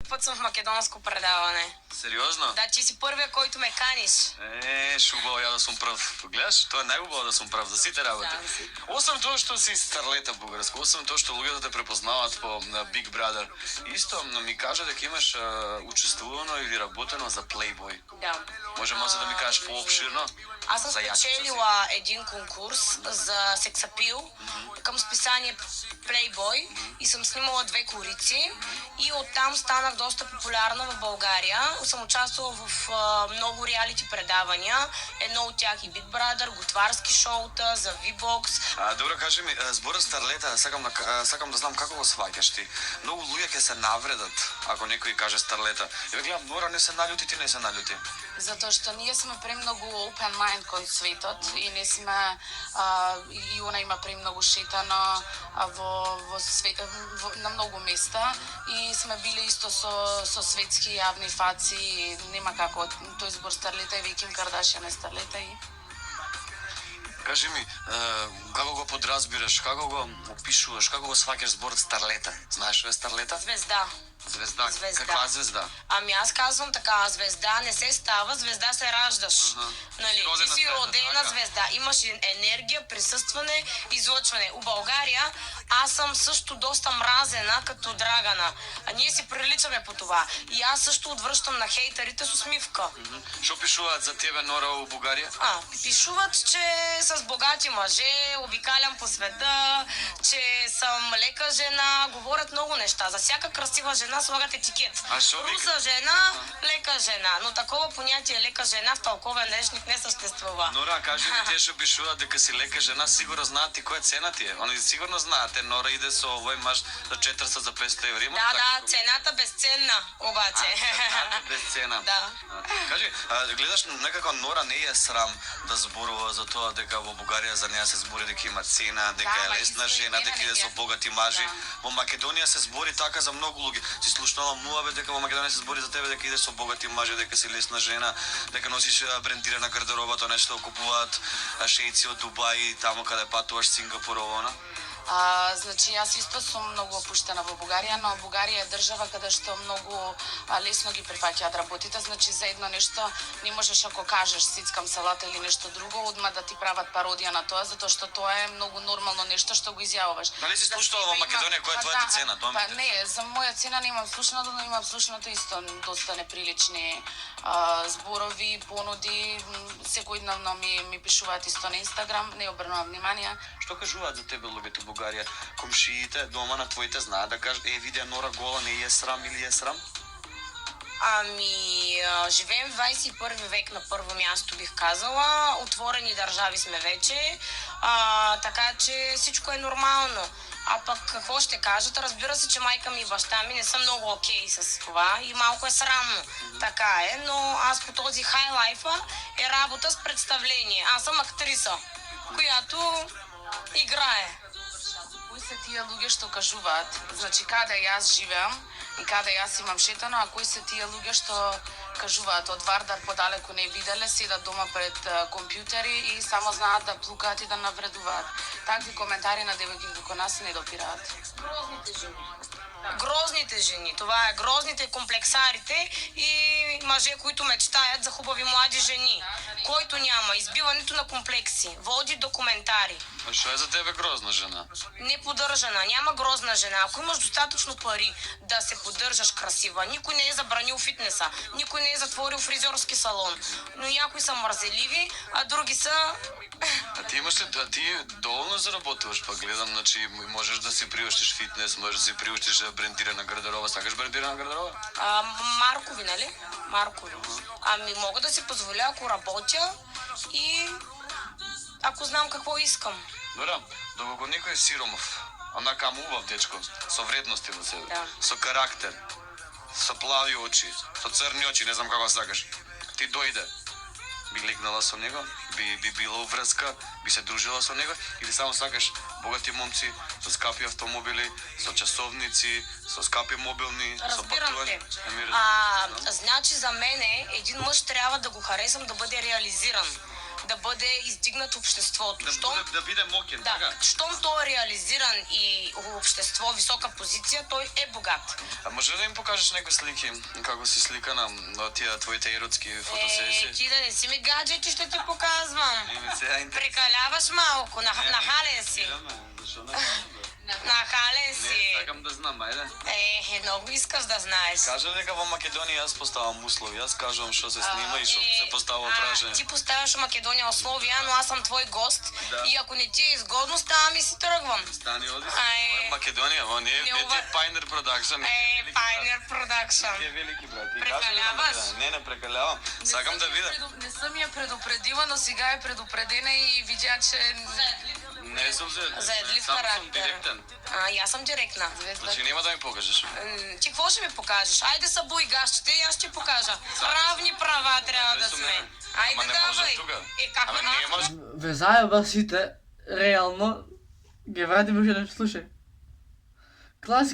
път съм в македонско предаване. Сериозно? Да, ти си първия, който ме каниш. Шубаво я да съм прав. Гледаш, то е най-хубаво да съм прав, за сите работи. Освен тоа што си старлета бугарска, освен тоа што луѓето те препознават по Big Brother, исто ми кажа дека имаш учествувано или работено за Playboy. Да. Може да ми кажеш по-обширно? Аз съм спечелила един конкурс за сексапил към списание Playboy и съм снимала 2 корици и оттам станах доста популярна в България. Съм участвала в много реалити предавания. Едно от тях и Big Brother, готварски шоута, за V-Box. Добро, кажи ми, зборот старлета, сакам да знам како го сваќаш ти. Многу луѓе ќе се навредат ако некој каже старлета. Ја гледам, Нора не се налюти, ти не се налюти. Затоа што ние сме премногу open mind кон светот и не сме и она има премногу шетано во свет на многу места и сме биле исто со светски јавни фаци, нема како тој збор старлета и Ким Кардашијан е старлета и Кажи ми, како го подразбираш, како го опишуваш, како го сваќаш зборот старлета? Знаеш што е старлета? Звезда. Звезда. Звезда. Каква звезда? Ами аз казвам така, звезда не се става, звезда се раждаш. Нали? Ти си родена звезда, имаш енергия, присъстване, излъчване. У България аз съм също доста мразена като Драгана. А ние си приличаме по това. И аз също отвръщам на хейтерите с усмивка. Што пишуваат за тебе, Нора, у Бугарија? Пишуват, че с богати мъже, обикалям по света, че съм лека жена, говорят много неща. За всяка красива жена слагат етикет. Руса жена, лека жена. Но такова понятие лека жена в тълковен днешник не съществува. Нора, кажи ми, те што пишуваат дека си лека жена, сигурно знаат и која цена ти е. Они сигурно знаат, Нора иде со овој маж за 400 за 500 евро. Да, цената безценна, обаче. Цената безцена. Да. Кажи, гледаш, некако Нора не е срам да зборува за тоа дека во Бугарија за неа се збори дека има цена, дека е лесна жена, дека иде со богати мажи. Во Македонија се збори така за многу луѓе. Си слушнала муабе дека во Македонија се збори за тебе дека идеш со богати мажи, дека си лесна жена, дека носиш брендирана гардероба, тоа нешто купуваат шејци од Дубај, таму каде патуваш Сингапур, овоно. Значи, јас исто сум многу опуштена во Бугарија, но Бугарија е држава каде што многу лесно ги прифаќаат работите. Значи, за едно нешто не можеш ако кажеш сицкам салата или нешто друго, одма да ти прават пародија на тоа, затоа што тоа е многу нормално нешто што го изјавуваш. Дали си слушнала во Македонија која е твојата цена? Не, за моја цена не имам слушнато, но имам слушнато исто доста неприлични зборови, понуди, секојдневно ми пишуваат исто на Инстаграм, не обрнувам внимание. Што кажуваат за тебе луѓето во Бугарија? Комшиите дома на твоите знаат да кажат, видя Нора гола, не е срам или е срам? Ами, живеем в 21 век на първо място, бих казала. Отворени държави сме вече, така че всичко е нормално. А пък какво ще кажат? Разбира се, че майка ми и баща ми не са много окей с това и малко е срамно. Така е, но аз по този хай лайфа е работа с представление. Аз съм актриса, която играе. Кои се тие луѓе што кажуваат? Значи, каде јас живеам и каде јас имам шетано, а кои се тие луѓе што кажуваат од Вардар подалеку не виделе, седат дома пред компјутери и само знаат да плукаат и да навредуваат. Такви коментари на девојки како нас не допираат. Грозните жени, това е грозните комплексарите и мъже, които мечтаят за хубави млади жени. Който няма избиването на комплекси, води до коментари. А що е за тебе грозна жена? Неподдържана, няма грозна жена. Ако имаш достатъчно пари да се поддържаш красива, никой не е забранил фитнеса, никой не е затворил фризьорски салон. Но някои са мързеливи, а други са... Ти доволно заработваш, пък гледам, значи можеш да си приущиш фитнес, можеш да си приущиш брендирана гардероба. Сакаш брендирана гардероба? Маркови, нали? Маркови. Ами мога да си позволя, ако работя и ако знам какво искам. Добре, докато никой е сиромов, онака убав дечко, со вредности во себе, со карактер, со плави очи, со црни очи, не знам како сакаш. Ти дојде, би легнала со него, би била врска, би се дружила со него, или само сакаш богати момци со скапи автомобили, со часовници, со скапи мобилни, со пътувани? Значи за мене един мъж трябва да го харесам да бъде реализиран. да бъде издигнат в обществото. Да биде мокен, Да, така? щом той е реализиран и в общество, висока позиция, той е богат. А може ли да им покажеш някои слики, како си сликана на тия твоите еротски фотосесии? Ти да не си ми гаджети, ще ти показвам. Сега Прекаляваш малко, нахален си. Защо не? Нахален си. Сакам да знам, ајде. Много искаш да знаеш. Кажа дека во Македонија јас поставам услови, јас кажувам што се снима и што се поставува прашање. Ти поставяш у Македонија условия, но аз съм твой гост Да. и ако не ти е изгодно, ставам и си тръгвам. Стани оди Ай. Македонија, во не ти е Pioneer Production. Pioneer Production. Ти е велики брат. Ти Прекаляваш? кажа, не прекалявам. Сакам да видам. Не съм я предупредила, но сега е предупредена и видя, че... Не сум Заедлив сам сум характер. директен. И аз съм директна. Значи нема да ми покажеш. Ти какво ще ми покажеш? Айде са буйгащите и аз ще покажа. Равни права трябва да сме. Айде Ама не може давай. тука. Как Ама не не може. Ве заеба сите, реално, ги вратиме уште да слушај. Класика